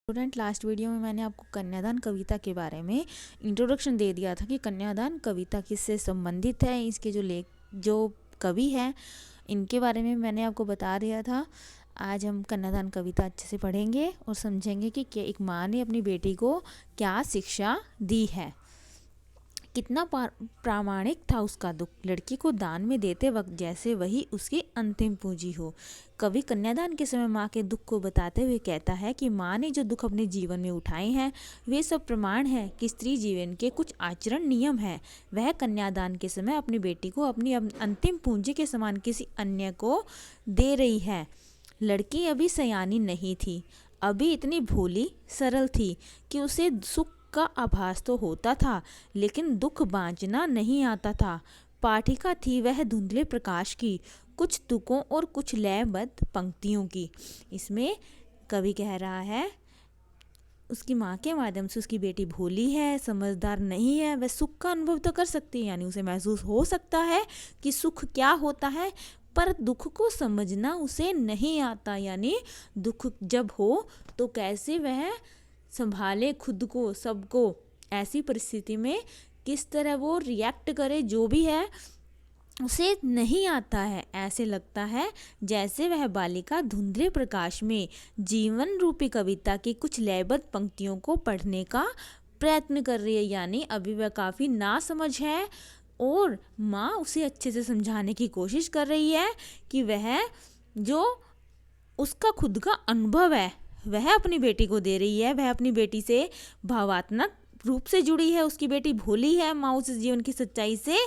Student, last video में मैंने आपको कन्यादान कविता के बारे में इंट्रोडक्शन दे दिया था कि कन्यादान कविता किससे संबंधित है। इसके जो कवि हैं इनके बारे में मैंने आपको बता दिया था। आज हम कन्यादान कविता अच्छे से पढ़ेंगे और समझेंगे कि एक माँ ने अपनी बेटी को क्या शिक्षा दी है। कितना प्रामाणिक था उसका दुख, लड़की को दान में देते वक्त जैसे वही उसकी अंतिम पूंजी हो। कवि कन्यादान के समय माँ के दुख को बताते हुए कहता है कि माँ ने जो दुख अपने जीवन में उठाए हैं वे सब प्रमाण है कि स्त्री जीवन के कुछ आचरण नियम है। वह कन्यादान के समय अपनी बेटी को अपनी अंतिम पूंजी के समान किसी अन्य को दे रही है। लड़की अभी सयानी नहीं थी, अभी इतनी भोली सरल थी कि उसे सुख का आभास तो होता था लेकिन दुख बांचना नहीं आता था। पाठिका थी वह धुंधले प्रकाश की, कुछ तुकों और कुछ लयबद्ध पंक्तियों की। इसमें कवि कह रहा है उसकी माँ के माध्यम से उसकी बेटी भोली है, समझदार नहीं है, वह सुख का अनुभव तो कर सकती है, यानी उसे महसूस हो सकता है कि सुख क्या होता है, पर दुख को समझना उसे नहीं आता। यानी दुख जब हो तो कैसे वह संभाले खुद को, सबको, ऐसी परिस्थिति में किस तरह वो रिएक्ट करे, जो भी है उसे नहीं आता है। ऐसे लगता है जैसे वह बालिका धुंधले प्रकाश में जीवन रूपी कविता की कुछ लयबद्ध पंक्तियों को पढ़ने का प्रयत्न कर रही है। यानी अभी वह काफ़ी नासमझ है और माँ उसे अच्छे से समझाने की कोशिश कर रही है कि वह जो उसका खुद का अनुभव है वह अपनी बेटी को दे रही है। वह अपनी बेटी से भावात्मक रूप से जुड़ी है, उसकी बेटी भोली है, माँ उसे जीवन की सच्चाई से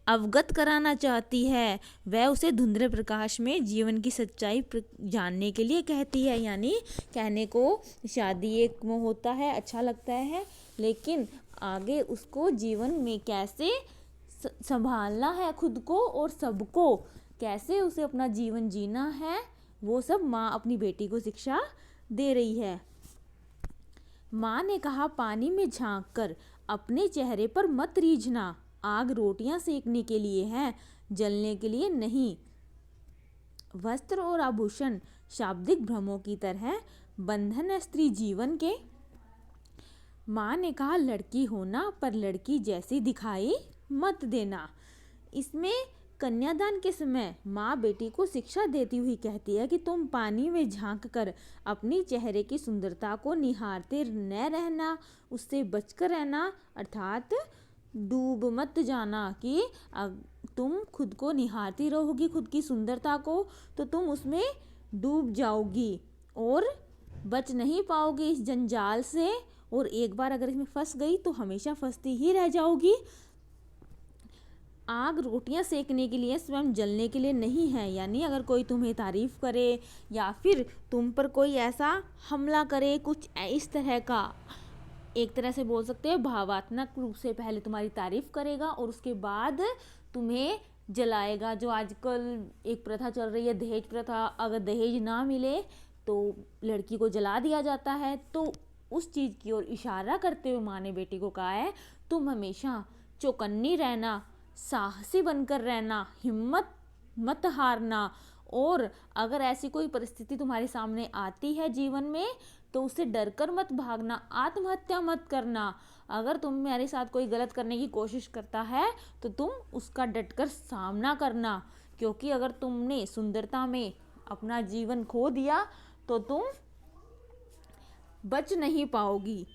अवगत कराना चाहती है। वह उसे धुंधले प्रकाश में जीवन की सच्चाई जानने के लिए कहती है। यानी कहने को शादी एक मोह होता है, अच्छा लगता है, लेकिन आगे उसको जीवन में कैसे संभालना है, खुद को और सबको कैसे उसे अपना जीवन जीना है, वो सब माँ अपनी बेटी को शिक्षा दे रही है। माँ ने कहा, पानी में झांक कर अपने चेहरे पर मत रीझना, आग रोटियां सेकने के लिए है, जलने के लिए नहीं। वस्त्र और आभूषण शाब्दिक भ्रमों की तरह बंधन है स्त्री जीवन के। माँ ने कहा, लड़की होना पर लड़की जैसी दिखाई मत देना। इसमें कन्यादान के समय माँ बेटी को शिक्षा देती हुई कहती है कि तुम पानी में झांक कर अपनी चेहरे की सुंदरता को निहारते न रहना, उससे बचकर रहना, अर्थात डूब मत जाना। कि तुम खुद को निहारती रहोगी, खुद की सुंदरता को, तो तुम उसमें डूब जाओगी और बच नहीं पाओगी इस जंजाल से, और एक बार अगर इसमें फंस गई तो हमेशा फंसती ही रह जाओगी। आग रोटियां सेकने के लिए, स्वयं जलने के लिए नहीं है। यानी अगर कोई तुम्हें तारीफ करे या फिर तुम पर कोई ऐसा हमला करे, कुछ इस तरह का, एक तरह से बोल सकते हैं भावात्मक रूप से पहले तुम्हारी तारीफ करेगा और उसके बाद तुम्हें जलाएगा। जो आजकल एक प्रथा चल रही है, दहेज प्रथा, अगर दहेज ना मिले तो लड़की को जला दिया जाता है। तो उस चीज़ की ओर इशारा करते हुए माँ ने बेटी को कहा है, तुम हमेशा चौकन्नी रहना, साहसी बनकर रहना, हिम्मत मत हारना, और अगर ऐसी कोई परिस्थिति तुम्हारे सामने आती है जीवन में तो उससे डरकर मत भागना, आत्महत्या मत करना। अगर तुम्हारे साथ कोई गलत करने की कोशिश करता है तो तुम उसका डटकर सामना करना, क्योंकि अगर तुमने सुंदरता में अपना जीवन खो दिया तो तुम बच नहीं पाओगी।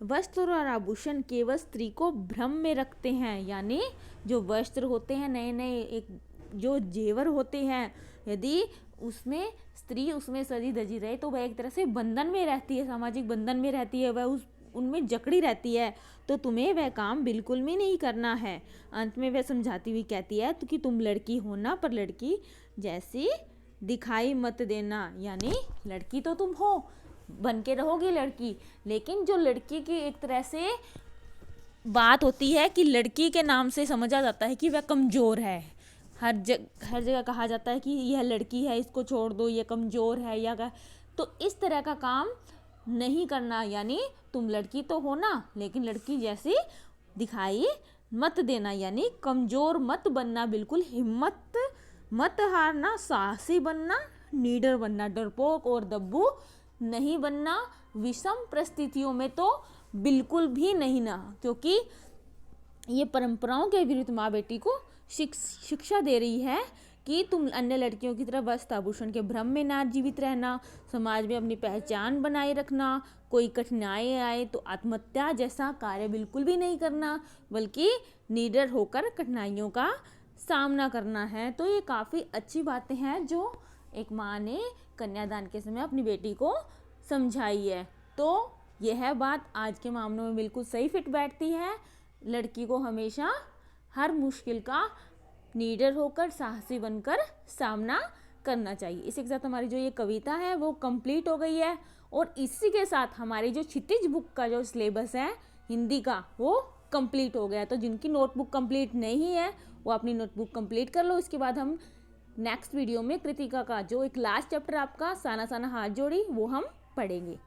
वस्त्र और आभूषण केवल स्त्री को भ्रम में रखते हैं। यानी जो वस्त्र होते हैं, नए नए एक जो जेवर होते हैं, यदि उसमें स्त्री उसमें सजी धजी रहे तो वह एक तरह से बंधन में रहती है, सामाजिक बंधन में रहती है, वह उनमें जकड़ी रहती है। तो तुम्हें वह काम बिल्कुल भी नहीं करना है। अंत में वह समझाती हुई कहती है तो कि तुम लड़की होना पर लड़की जैसी दिखाई मत देना। यानी लड़की तो तुम हो, बन के रहोगी लड़की, लेकिन जो लड़की की एक तरह से बात होती है कि लड़की के नाम से समझा जाता है कि वह कमज़ोर है। हर जगह कहा जाता है कि यह लड़की है, इसको छोड़ दो, यह कमज़ोर है, या तो इस तरह का काम नहीं करना। यानी तुम लड़की तो हो ना, लेकिन लड़की जैसी दिखाई मत देना। यानी कमज़ोर मत बनना, बिल्कुल हिम्मत मत हारना, साहसी बनना, नीडर बनना, डरपोक और दब्बू नहीं बनना, विषम परिस्थितियों में तो बिल्कुल भी नहीं ना, क्योंकि ये परंपराओं के विरुद्ध माँ बेटी को शिक्षा दे रही है कि तुम अन्य लड़कियों की तरह वस्त्र आभूषण के भ्रम में ना जीवित रहना, समाज में अपनी पहचान बनाए रखना, कोई कठिनाई आए तो आत्महत्या जैसा कार्य बिल्कुल भी नहीं करना, बल्कि निडर होकर कठिनाइयों का सामना करना है। तो ये काफ़ी अच्छी बातें हैं जो एक माँ ने कन्यादान के समय अपनी बेटी को समझाई है। तो यह बात आज के मामलों में बिल्कुल सही फिट बैठती है। लड़की को हमेशा हर मुश्किल का निडर होकर साहसी बनकर सामना करना चाहिए। इसी के साथ हमारी जो ये कविता है वो कंप्लीट हो गई है, और इसी के साथ हमारी जो क्षितिज बुक का जो सिलेबस है हिंदी का वो कंप्लीट हो गया। तो जिनकी नोटबुक कंप्लीट नहीं है वो अपनी नोटबुक कंप्लीट कर लो। इसके बाद हम नेक्स्ट वीडियो में कृतिका का जो एक लास्ट चैप्टर आपका साना साना हाथ जोड़ी वो हम पढ़ेंगे।